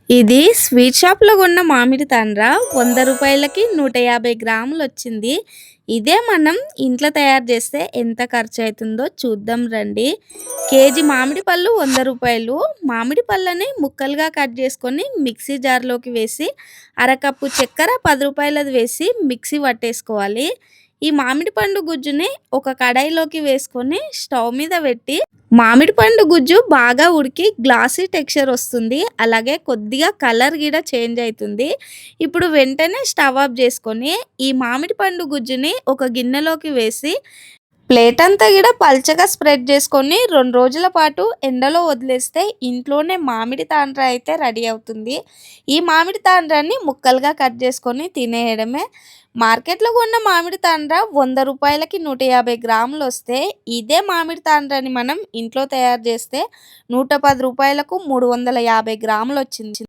ఇది స్వీట్ షాప్‌లో కొన్న మామిడి తాండ్ర రూ. 100కి 150 గ్రాములొచ్చింది. ఇదే మనం ఇంట్లో తయారు చేస్తే ఎంత ఖర్చయితుందో చూద్దాం రండి. కేజీ మామిడి పళ్ళు రూ. 100. మామిడి పళ్ళని ముక్కలుగా కట్ చేసుకొని మిక్సీ జార్‌లోకి వేసి, అరకప్పు చక్కెర రూ. 10 వేసి మిక్సీ పట్టేసుకోవాలి. ఈ మామిడి పండు గుజ్జుని ఒక కడాయిలోకి వేసుకొని స్టవ్ మీద పెట్టి మామిడి పండు గుజ్జు బాగా ఉడికి గ్లాసీ టెక్స్చర్ వస్తుంది. అలాగే కొద్దిగా కలర్ కూడా చేంజ్ అవుతుంది. ఇప్పుడు వెంటనే స్టవ్ ఆఫ్ చేసుకొని ఈ మామిడి పండు గుజ్జుని ఒక గిన్నెలోకి వేసి ప్లేట్ అంతా కూడా పల్చగా స్ప్రెడ్ చేసుకొని 2 రోజుల పాటు ఎండలో వదిలేస్తే ఇంట్లోనే మామిడి తాండ్ర అయితే రెడీ అవుతుంది. ఈ మామిడి తాండ్రాన్ని ముక్కలుగా కట్ చేసుకొని తినేయడమే. మార్కెట్లో కొన్న మామిడి తాండ్ర రూ. 100కి 150 గ్రాములు వస్తే, ఇదే మామిడి తాండ్రాని మనం ఇంట్లో తయారు చేస్తే రూ. 110కు 350 గ్రాములు వచ్చింది.